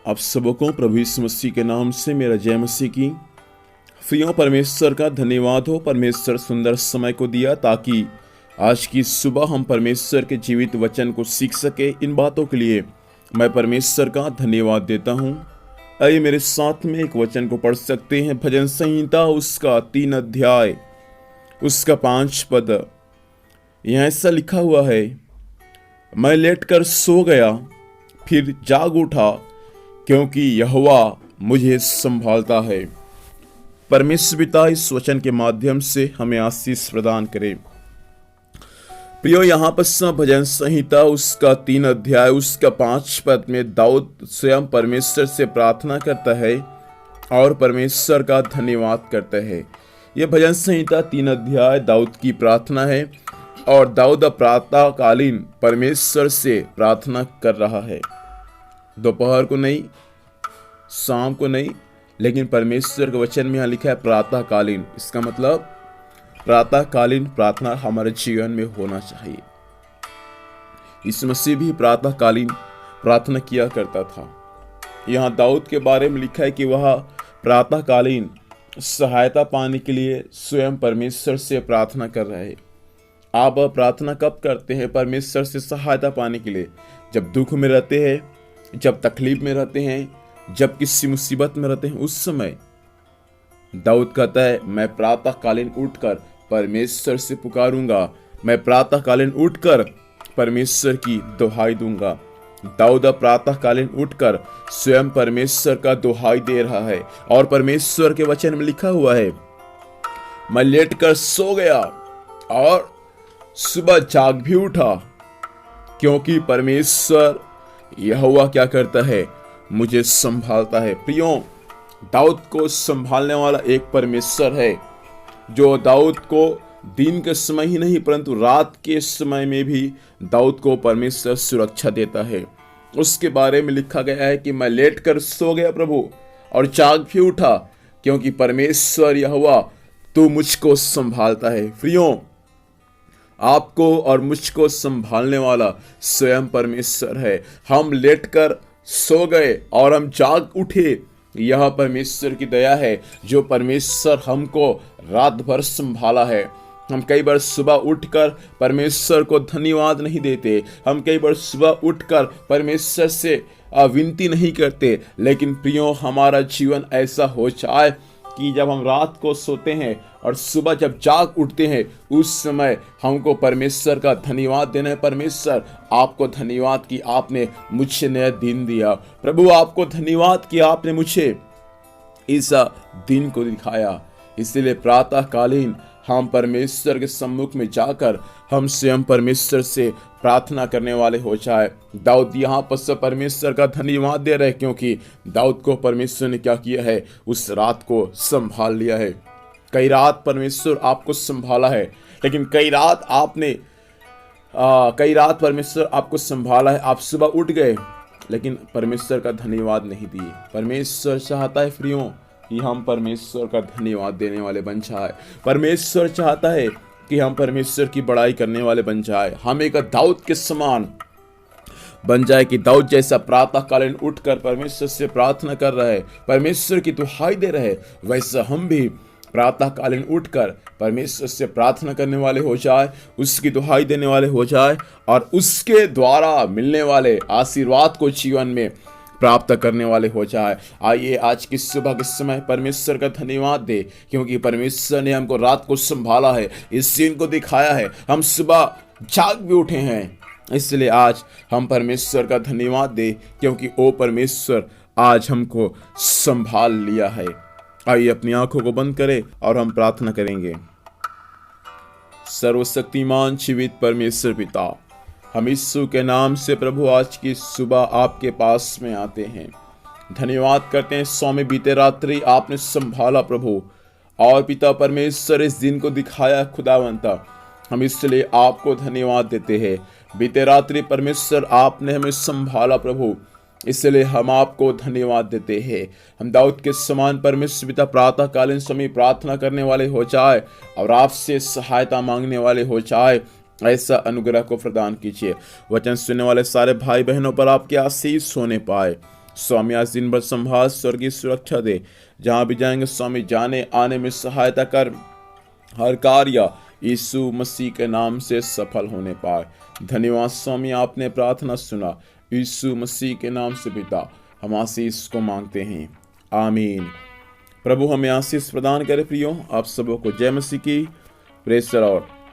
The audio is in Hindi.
आप सबको प्रभु यीशु मसीह के नाम से मेरा जय मसीह की। प्रियो, परमेश्वर का धन्यवाद हो। परमेश्वर सुंदर समय को दिया ताकि आज की सुबह हम परमेश्वर के जीवित वचन को सीख सके। इन बातों के लिए मैं परमेश्वर का धन्यवाद देता हूँ। आइए मेरे साथ में एक वचन को पढ़ सकते हैं। भजन संहिता उसका 3 अध्याय उसका 5 पद। यहाँ ऐसा लिखा हुआ है, मैं लेटकर सो गया फिर जाग उठा क्योंकि यहोवा मुझे संभालता है। परमेश्वर पिता इस वचन के माध्यम से हमें आशीष प्रदान करे। प्रियो, यहाँ पर भजन संहिता उसका 3 अध्याय उसका 5 पद में दाऊद स्वयं परमेश्वर से प्रार्थना करता है और परमेश्वर का धन्यवाद करता है। यह भजन संहिता 3 अध्याय दाऊद की प्रार्थना है और दाऊद प्रातः कालीन परमेश्वर से प्रार्थना कर रहा है। दोपहर को नहीं, शाम को नहीं, लेकिन परमेश्वर के वचन में यहाँ लिखा है प्रातः कालीन। इसका मतलब प्रातः कालीन प्रार्थना हमारे जीवन में होना चाहिए। यीशु मसीह भी प्रातः कालीन प्रार्थना किया करता था। यहाँ दाऊद के बारे में लिखा है कि वह प्रातः कालीन सहायता पाने के लिए स्वयं परमेश्वर से प्रार्थना कर रहे हैं। आप प्रार्थना कब करते हैं परमेश्वर से सहायता पाने के लिए? जब दुख में रहते हैं, जब तकलीफ में रहते हैं, जब किसी मुसीबत में रहते हैं, उस समय दाऊद कहता है, मैं प्रातः कालीन उठकर परमेश्वर से पुकारूंगा, मैं प्रातः कालीन उठकर परमेश्वर की दुहाई दूंगा। दाऊद प्रातः कालीन उठकर स्वयं परमेश्वर का दुहाई दे रहा है और परमेश्वर के वचन में लिखा हुआ है, मैं लेटकर सो गया और सुबह जाग भी उठा क्योंकि परमेश्वर यहोवा क्या करता है, मुझे संभालता है। प्रियो, दाऊद को संभालने वाला एक परमेश्वर है जो दाऊद को दिन के समय ही नहीं परंतु रात के समय में भी दाऊद को परमेश्वर सुरक्षा देता है। उसके बारे में लिखा गया है कि मैं लेटकर सो गया प्रभु और जाग भी उठा क्योंकि परमेश्वर यहोवा तू मुझको संभालता है। प्रियो, आपको और मुझको संभालने वाला स्वयं परमेश्वर है। हम लेटकर सो गए और हम जाग उठे, यह परमेश्वर की दया है जो परमेश्वर हमको रात भर संभाला है। हम कई बार सुबह उठकर परमेश्वर को धन्यवाद नहीं देते, हम कई बार सुबह उठकर परमेश्वर से विनती नहीं करते, लेकिन प्रियो हमारा जीवन ऐसा हो जाए कि जब हम रात को सोते हैं और सुबह जब जाग उठते हैं उस समय हमको परमेश्वर का धन्यवाद देना है। परमेश्वर आपको धन्यवाद कि आपने मुझे नया दिन दिया। प्रभु आपको धन्यवाद कि आपने मुझे इस दिन को दिखाया। इसलिए प्रातः कालीन हम परमेश्वर के सम्मुख में जाकर हम स्वयं परमेश्वर से प्रार्थना करने वाले हो जाए। दाऊद यहाँ पर परमेश्वर का धन्यवाद दे रहे क्योंकि दाऊद को परमेश्वर ने क्या किया है, उस रात को संभाल लिया है। कई रात परमेश्वर आपको संभाला है, लेकिन कई रात परमेश्वर आपको संभाला है। आप सुबह उठ गए लेकिन परमेश्वर का धन्यवाद नहीं दिए। परमेश्वर चाहता है प्रियो कि हम परमेश्वर का धन्यवाद देने वाले बन जाए। परमेश्वर चाहता है कि हम परमेश्वर की बड़ाई करने वाले बन जाए। हम एक दाऊद के समान बन जाए कि दाऊद जैसा प्रातः कालीन उठकर परमेश्वर से प्रार्थना कर रहा है, परमेश्वर की दुहाई दे रहे, वैसा हम भी प्रातः कालीन उठकर परमेश्वर से प्रार्थना करने वाले हो जाए, उसकी दुहाई देने वाले हो जाए और उसके द्वारा मिलने वाले आशीर्वाद को जीवन में प्राप्त करने वाले हो जाए। आइए आज की सुबह के समय परमेश्वर का धन्यवाद दे क्योंकि परमेश्वर ने हमको रात को संभाला है, इस दिन को दिखाया है, हम सुबह जाग भी उठे हैं। इसलिए आज हम परमेश्वर का धन्यवाद दे क्योंकि ओ परमेश्वर आज हमको संभाल लिया है। आइए अपनी आंखों को बंद करें और हम प्रार्थना करेंगे। सर्वशक्तिमान जीवित परमेश्वर पिता, हम यीशु के नाम से प्रभु आज की सुबह आपके पास में आते हैं, धन्यवाद करते हैं। स्वामी बीते रात्रि आपने संभाला प्रभु और पिता परमेश्वर इस दिन को दिखाया खुदावंता, हम इसलिए आपको धन्यवाद देते हैं। बीते रात्रि परमेश्वर आपने हमें संभाला प्रभु, इसलिए हम आपको धन्यवाद देते हैं। हम दाऊद के समान परमेश्वर पिता प्रातः कालीन समय प्रार्थना करने वाले हो जाए और आपसे सहायता मांगने वाले हो जाए। ऐसा अनुग्रह को प्रदान कीजिए। वचन सुनने वाले सारे भाई बहनों पर आपके आशीष होने पाए। स्वामी आज दिन भर संभाल, स्वर्गीय सुरक्षा दे। जहाँ भी जाएंगे स्वामी, जाने आने में सहायता कर। हर कार्य यीशु मसीह के नाम से सफल होने पाए। धन्यवाद स्वामी, आपने प्रार्थना सुना। यीशु मसीह के नाम से पिता हम आशीष को मांगते हैं, आमीन। प्रभु हमें आशीष प्रदान करे। प्रियो, आप सबों को जय मसीह की। Praise the Lord.